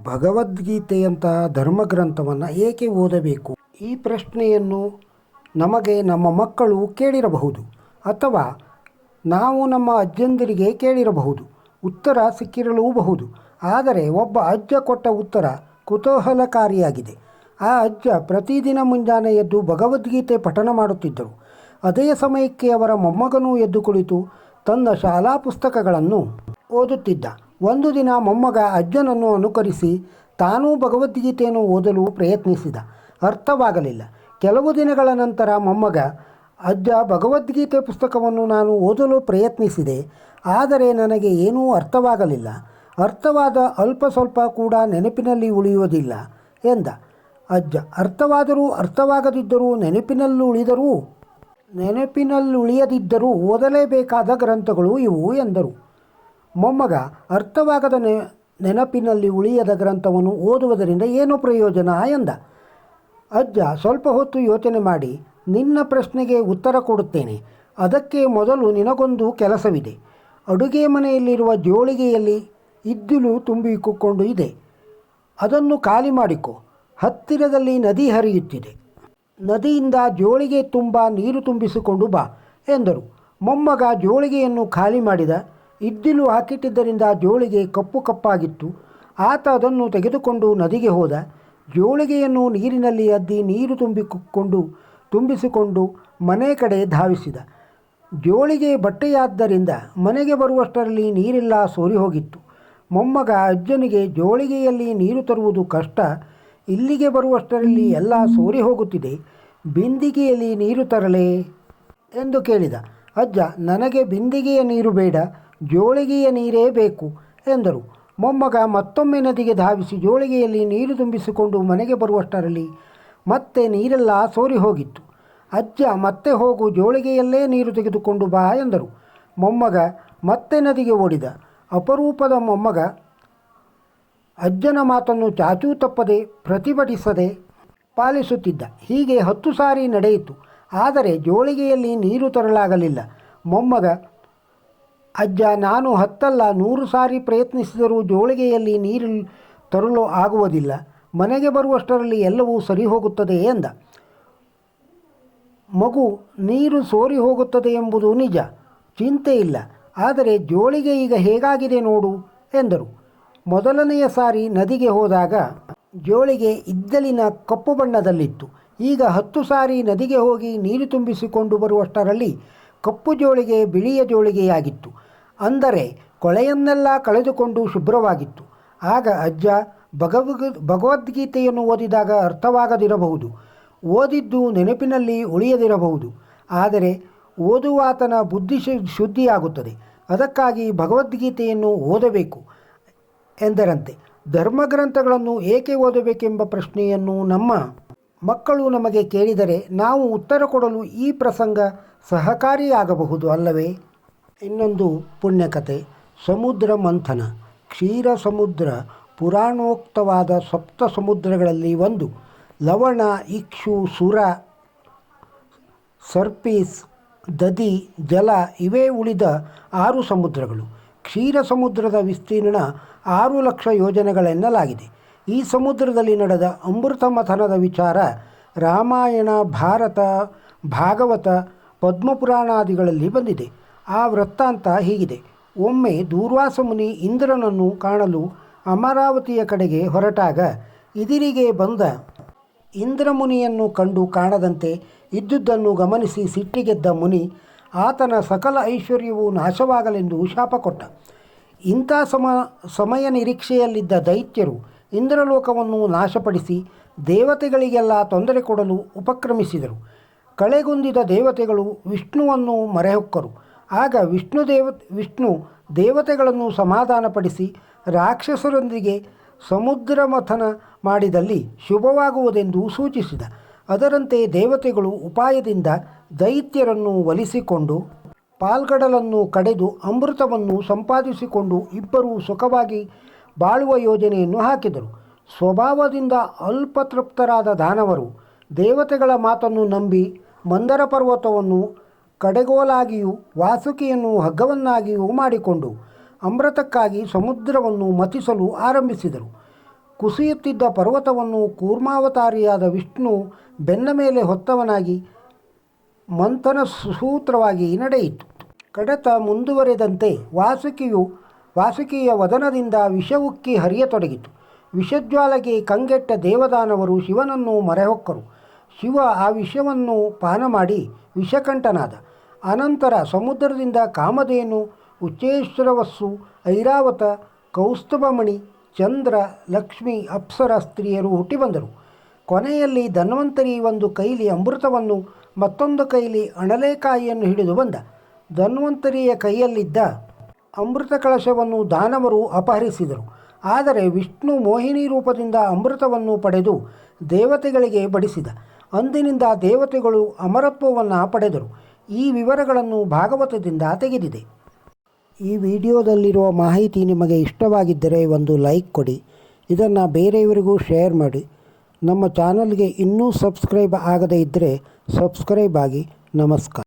ಭಗವದ್ಗೀತೆಯಂತಹ ಧರ್ಮಗ್ರಂಥವನ್ನು ಏಕೆ ಓದಬೇಕು? ಈ ಪ್ರಶ್ನೆಯನ್ನು ನಮಗೆ ನಮ್ಮ ಮಕ್ಕಳು ಕೇಳಿರಬಹುದು ಅಥವಾ ನಾವು ನಮ್ಮ ಅಜ್ಜಂದಿರಿಗೆ ಕೇಳಿರಬಹುದು. ಉತ್ತರ ಸಿಕ್ಕಿರಲೂಬಹುದು. ಆದರೆ ಒಬ್ಬ ಅಜ್ಜ ಕೊಟ್ಟ ಉತ್ತರ ಕುತೂಹಲಕಾರಿಯಾಗಿದೆ. ಆ ಅಜ್ಜ ಪ್ರತಿದಿನ ಮುಂಜಾನೆ ಎದ್ದು ಭಗವದ್ಗೀತೆ ಪಠಣ ಮಾಡುತ್ತಿದ್ದರು. ಅದೇ ಸಮಯಕ್ಕೆ ಅವರ ಮೊಮ್ಮಗನೂ ಎದ್ದು ಕುಳಿತು ತನ್ನ ಶಾಲಾ ಪುಸ್ತಕಗಳನ್ನು ಓದುತ್ತಿದ್ದ. ಒಂದು ದಿನ ಮೊಮ್ಮಗ ಅಜ್ಜನನ್ನು ಅನುಕರಿಸಿ ತಾನೂ ಭಗವದ್ಗೀತೆಯನ್ನು ಓದಲು ಪ್ರಯತ್ನಿಸಿದ. ಅರ್ಥವಾಗಲಿಲ್ಲ. ಕೆಲವು ದಿನಗಳ ನಂತರ ಮೊಮ್ಮಗ, ಅಜ್ಜ, ಭಗವದ್ಗೀತೆ ಪುಸ್ತಕವನ್ನು ನಾನು ಓದಲು ಪ್ರಯತ್ನಿಸಿದೆ, ಆದರೆ ನನಗೆ ಏನೂ ಅರ್ಥವಾಗಲಿಲ್ಲ. ಅರ್ಥವಾದ ಅಲ್ಪ ಸ್ವಲ್ಪ ಕೂಡ ನೆನಪಿನಲ್ಲಿ ಉಳಿಯುವುದಿಲ್ಲ ಎಂದ. ಅಜ್ಜ, ಅರ್ಥವಾದರೂ ಅರ್ಥವಾಗದಿದ್ದರೂ ನೆನಪಿನಲ್ಲುಳಿಯದಿದ್ದರೂ ಓದಲೇಬೇಕಾದ ಗ್ರಂಥಗಳು ಇವು ಎಂದರು. ಮೊಮ್ಮಗ, ಅರ್ಥವಾಗದ ನೆನಪಿನಲ್ಲಿ ಉಳಿಯದ ಗ್ರಂಥವನ್ನು ಓದುವುದರಿಂದ ಏನು ಪ್ರಯೋಜನ ಎಂದ. ಅಜ್ಜ ಸ್ವಲ್ಪ ಹೊತ್ತು ಯೋಚನೆ ಮಾಡಿ ನಿನ್ನ ಪ್ರಶ್ನೆಗೆ ಉತ್ತರ ಕೊಡುತ್ತೇನೆ. ಅದಕ್ಕೆ ಮೊದಲು ನಿನಗೊಂದು ಕೆಲಸವಿದೆ. ಅಡುಗೆ ಮನೆಯಲ್ಲಿರುವ ಜೋಳಿಗೆಯಲ್ಲಿ ಇದ್ದಿಲು ತುಂಬಿಕೊಂಡು ಇದೆ. ಅದನ್ನು ಖಾಲಿ ಮಾಡಿಕೊ. ಹತ್ತಿರದಲ್ಲಿ ನದಿ ಹರಿಯುತ್ತಿದೆ. ನದಿಯಿಂದ ಜೋಳಿಗೆ ತುಂಬ ನೀರು ತುಂಬಿಸಿಕೊಂಡು ಬಾ ಎಂದರು. ಮೊಮ್ಮಗ ಜೋಳಿಗೆಯನ್ನು ಖಾಲಿ ಮಾಡಿದ. ಇದ್ದಿಲು ಹಾಕಿಟ್ಟಿದ್ದರಿಂದ ಜೋಳಿಗೆ ಕಪ್ಪು ಕಪ್ಪಾಗಿತ್ತು. ಆತ ಅದನ್ನು ತೆಗೆದುಕೊಂಡು ನದಿಗೆ ಹೋದ. ಜೋಳಿಗೆಯನ್ನು ನೀರಿನಲ್ಲಿ ಅದ್ದಿ ನೀರು ತುಂಬಿಸಿಕೊಂಡು ಮನೆ ಕಡೆ ಧಾವಿಸಿದ. ಜೋಳಿಗೆ ಬಟ್ಟೆಯಾದ್ದರಿಂದ ಮನೆಗೆ ಬರುವಷ್ಟರಲ್ಲಿ ನೀರೆಲ್ಲ ಸೋರಿ ಹೋಗಿತ್ತು. ಮೊಮ್ಮಗ ಅಜ್ಜನಿಗೆ ಜೋಳಿಗೆಯಲ್ಲಿ ನೀರು ತರುವುದು ಕಷ್ಟ, ಇಲ್ಲಿಗೆ ಬರುವಷ್ಟರಲ್ಲಿ ಎಲ್ಲ ಸೋರಿ ಹೋಗುತ್ತಿದೆ, ಬಿಂದಿಗೆಯಲ್ಲಿ ನೀರು ತರಲೇ ಎಂದು ಕೇಳಿದ. ಅಜ್ಜ, ನನಗೆ ಬಿಂದಿಗೆಯ ನೀರು ಬೇಡ, ಜೋಳಿಗೆಯ ನೀರೇ ಬೇಕು ಎಂದರು. ಮೊಮ್ಮಗ ಮತ್ತೊಮ್ಮೆ ನದಿಗೆ ಧಾವಿಸಿ ಜೋಳಿಗೆಯಲ್ಲಿ ನೀರು ತುಂಬಿಸಿಕೊಂಡು ಮನೆಗೆ ಬರುವಷ್ಟರಲ್ಲಿ ಮತ್ತೆ ನೀರೆಲ್ಲ ಸೋರಿ ಹೋಗಿತ್ತು. ಅಜ್ಜ, ಮತ್ತೆ ಹೋಗು, ಜೋಳಿಗೆಯಲ್ಲೇ ನೀರು ತೆಗೆದುಕೊಂಡು ಬಾ ಎಂದರು. ಮೊಮ್ಮಗ ಮತ್ತೆ ನದಿಗೆ ಓಡಿದ. ಅಪರೂಪದ ಮೊಮ್ಮಗ ಅಜ್ಜನ ಮಾತನ್ನು ಚಾಚೂ ತಪ್ಪದೆ ಪ್ರತಿಭಟಿಸದೆ ಪಾಲಿಸುತ್ತಿದ್ದ. ಹೀಗೆ 10 ಸಾರಿ ನಡೆಯಿತು. ಆದರೆ ಜೋಳಿಗೆಯಲ್ಲಿ ನೀರು ತರಲಾಗಲಿಲ್ಲ. ಮೊಮ್ಮಗ, ಅಜ್ಜ, ನಾನು 10 ಅಲ್ಲ 100 ಸಾರಿ ಪ್ರಯತ್ನಿಸಿದರೂ ಜೋಳಿಗೆಯಲ್ಲಿ ನೀರು ತರಲು ಆಗುವುದಿಲ್ಲ. ಮನೆಗೆ ಬರುವಷ್ಟರಲ್ಲಿ ಎಲ್ಲವೂ ಸರಿ ಹೋಗುತ್ತದೆ ಎಂದ. ಮಗು, ನೀರು ಸೋರಿ ಹೋಗುತ್ತದೆ ಎಂಬುದು ನಿಜ, ಚಿಂತೆ ಇಲ್ಲ. ಆದರೆ ಜೋಳಿಗೆ ಈಗ ಹೇಗಾಗಿದೆ ನೋಡು ಎಂದರು. ಮೊದಲನೆಯ ಸಾರಿ ನದಿಗೆ ಹೋದಾಗ ಜೋಳಿಗೆ ಇದ್ದಲಿನ ಕಪ್ಪು ಬಣ್ಣದಲ್ಲಿತ್ತು. ಈಗ 10 ಸಾರಿ ನದಿಗೆ ಹೋಗಿ ನೀರು ತುಂಬಿಸಿಕೊಂಡು ಬರುವಷ್ಟರಲ್ಲಿ ಕಪ್ಪು ಜೋಳಿಗೆ ಬಿಳಿಯ ಜೋಳಿಗೆಯಾಗಿತ್ತು. ಅಂದರೆ ಕೊಳೆಯನ್ನೆಲ್ಲ ಕಳೆದುಕೊಂಡು ಶುಭ್ರವಾಗಿತ್ತು. ಆಗ ಅಜ್ಜ ಭಗವದ್ಗೀತೆಯನ್ನು ಓದಿದಾಗ ಅರ್ಥವಾಗದಿರಬಹುದು, ಓದಿದ್ದು ನೆನಪಿನಲ್ಲಿ ಉಳಿಯದಿರಬಹುದು, ಆದರೆ ಓದುವಾತನ ಬುದ್ಧಿ ಶುದ್ಧಿಯಾಗುತ್ತದೆ. ಅದಕ್ಕಾಗಿ ಭಗವದ್ಗೀತೆಯನ್ನು ಓದಬೇಕು ಎಂದರಂತೆ. ಧರ್ಮಗ್ರಂಥಗಳನ್ನು ಏಕೆ ಓದಬೇಕೆಂಬ ಪ್ರಶ್ನೆಯನ್ನು ನಮ್ಮ ಮಕ್ಕಳು ನಮಗೆ ಕೇಳಿದರೆ ನಾವು ಉತ್ತರ ಕೊಡಲು ಈ ಪ್ರಸಂಗ ಸಹಕಾರಿಯಾಗಬಹುದು ಅಲ್ಲವೇ? ಇನ್ನೊಂದು ಪುಣ್ಯಕಥೆ. ಸಮುದ್ರ ಮಂಥನ. ಕ್ಷೀರ ಸಮುದ್ರ ಪುರಾಣೋಕ್ತವಾದ ಸಪ್ತ ಸಮುದ್ರಗಳಲ್ಲಿ ಒಂದು. ಲವಣ, ಇಕ್ಷು, ಸುರ, ಸರ್ಪೀಸ್, ದದಿ, ಜಲ ಇವೇ ಉಳಿದ 6 ಸಮುದ್ರಗಳು. ಕ್ಷೀರ ಸಮುದ್ರದ ವಿಸ್ತೀರ್ಣ 6 ಲಕ್ಷ ಯೋಜನೆಗಳೆನ್ನಲಾಗಿದೆ. ಈ ಸಮುದ್ರದಲ್ಲಿ ನಡೆದ ಅಮೃತ ಮಥನದ ವಿಚಾರ ರಾಮಾಯಣ, ಭಾರತ, ಭಾಗವತ, ಪದ್ಮಪುರಾಣಾದಿಗಳಲ್ಲಿ ಬಂದಿದೆ. ಆ ವೃತ್ತಾಂತ ಹೀಗಿದೆ. ಒಮ್ಮೆ ದೂರ್ವಾಸ ಮುನಿ ಇಂದ್ರನನ್ನು ಕಾಣಲು ಅಮರಾವತಿಯ ಕಡೆಗೆ ಹೊರಟಾಗ ಎದುರಿಗೆ ಬಂದ ಇಂದ್ರಮುನಿಯನ್ನು ಕಂಡು ಕಾಣದಂತೆ ಇದ್ದುದನ್ನು ಗಮನಿಸಿ ಸಿಟ್ಟಿಗೆದ್ದ ಮುನಿ ಆತನ ಸಕಲ ಐಶ್ವರ್ಯವೂ ನಾಶವಾಗಲೆಂದು ಶಾಪ ಕೊಟ್ಟ. ಇಂಥ ಸಮಯ ನಿರೀಕ್ಷೆಯಲ್ಲಿದ್ದ ದೈತ್ಯರು ಇಂದ್ರಲೋಕವನ್ನು ನಾಶಪಡಿಸಿ ದೇವತೆಗಳಿಗೆಲ್ಲ ತೊಂದರೆ ಕೊಡಲು ಉಪಕ್ರಮಿಸಿದರು. ಕಳೆಗುಂದಿದ ದೇವತೆಗಳು ವಿಷ್ಣುವನ್ನು ಮೊರೆಹೊಕ್ಕರು. ಆಗ ವಿಷ್ಣು ದೇವತೆಗಳನ್ನು ಸಮಾಧಾನಪಡಿಸಿ ರಾಕ್ಷಸರೊಂದಿಗೆ ಸಮುದ್ರ ಮಥನ ಮಾಡಿದಲ್ಲಿ ಶುಭವಾಗುವುದೆಂದು ಸೂಚಿಸಿದ. ಅದರಂತೆ ದೇವತೆಗಳು ಉಪಾಯದಿಂದ ದೈತ್ಯರನ್ನು ಒಲಿಸಿಕೊಂಡು ಪಾಲ್ಗಡಲನ್ನು ಕಡೆದು ಅಮೃತವನ್ನು ಸಂಪಾದಿಸಿಕೊಂಡು ಇಬ್ಬರೂ ಸುಖವಾಗಿ ಬಾಳುವ ಯೋಜನೆಯನ್ನು ಹಾಕಿದರು. ಸ್ವಭಾವದಿಂದ ಅಲ್ಪತೃಪ್ತರಾದ ದಾನವರು ದೇವತೆಗಳ ಮಾತನ್ನು ನಂಬಿ ಮಂದರ ಪರ್ವತವನ್ನು ಕಡೆಗೋಲಾಗಿಯೂ ವಾಸುಕಿಯನ್ನು ಹಗ್ಗವನ್ನಾಗಿಯೂ ಮಾಡಿಕೊಂಡು ಅಮೃತಕ್ಕಾಗಿ ಸಮುದ್ರವನ್ನು ಮಥಿಸಲು ಆರಂಭಿಸಿದರು. ಕುಸಿಯುತ್ತಿದ್ದ ಪರ್ವತವನ್ನು ಕೂರ್ಮಾವತಾರಿಯಾದ ವಿಷ್ಣು ಬೆನ್ನ ಮೇಲೆ ಹೊತ್ತವನಾಗಿ ಮಂಥನ ಸೂತ್ರವಾಗಿ ನಡೆಯಿತು. ಕಡತ ಮುಂದುವರೆದಂತೆ ವಾಸುಕಿಯ ವದನದಿಂದ ವಿಷವುಕ್ಕಿ ಹರಿಯತೊಡಗಿತು. ವಿಷಜ್ವಾಲೆಗೆ ಕಂಗೆಟ್ಟ ದೇವದಾನವರು ಶಿವನನ್ನು ಮೊರೆಹೊಕ್ಕರು. ಶಿವ ಆ ವಿಷವನ್ನು ಪಾನ ಮಾಡಿ ವಿಷಕಂಠನಾದ. ಅನಂತರ ಸಮುದ್ರದಿಂದ ಕಾಮಧೇನು, ಉಚ್ಚೇಶ್ವರವಸ್ಸು, ಐರಾವತ, ಕೌಸ್ತುಭಮಣಿ, ಚಂದ್ರ, ಲಕ್ಷ್ಮಿ, ಅಪ್ಸರ ಸ್ತ್ರೀಯರು ಹುಟ್ಟಿಬಂದರು. ಕೊನೆಯಲ್ಲಿ ಧನ್ವಂತರಿ ಒಂದು ಕೈಲಿ ಅಮೃತವನ್ನು, ಮತ್ತೊಂದು ಕೈಲಿ ಅಣಲೆಕಾಯಿಯನ್ನು ಹಿಡಿದು ಬಂದ. ಧನ್ವಂತರಿಯ ಕೈಯಲ್ಲಿದ್ದ ಅಮೃತ ಕಳಶವನ್ನು ದಾನವರು ಅಪಹರಿಸಿದರು. ಆದರೆ ವಿಷ್ಣು ಮೋಹಿನಿ ರೂಪದಿಂದ ಅಮೃತವನ್ನು ಪಡೆದು ದೇವತೆಗಳಿಗೆ ಬಡಿಸಿದ. ಅಂದಿನಿಂದ ದೇವತೆಗಳು ಅಮರತ್ವವನ್ನು ಪಡೆದರು. ಈ ವಿವರಗಳನ್ನು ಭಾಗವತದಿಂದ ತೆಗೆದಿದೆ. ಈ ವಿಡಿಯೋದಲ್ಲಿರುವ ಮಾಹಿತಿ ನಿಮಗೆ ಇಷ್ಟವಾಗಿದ್ದರೆ ಒಂದು ಲೈಕ್ ಕೊಡಿ. ಇದನ್ನು ಬೇರೆಯವರಿಗೂ ಶೇರ್ ಮಾಡಿ. ನಮ್ಮ ಚಾನಲ್ಗೆ ಇನ್ನೂ ಸಬ್ಸ್ಕ್ರೈಬ್ ಆಗದೇ ಇದ್ದರೆ ಸಬ್ಸ್ಕ್ರೈಬ್ ಆಗಿ. ನಮಸ್ಕಾರ.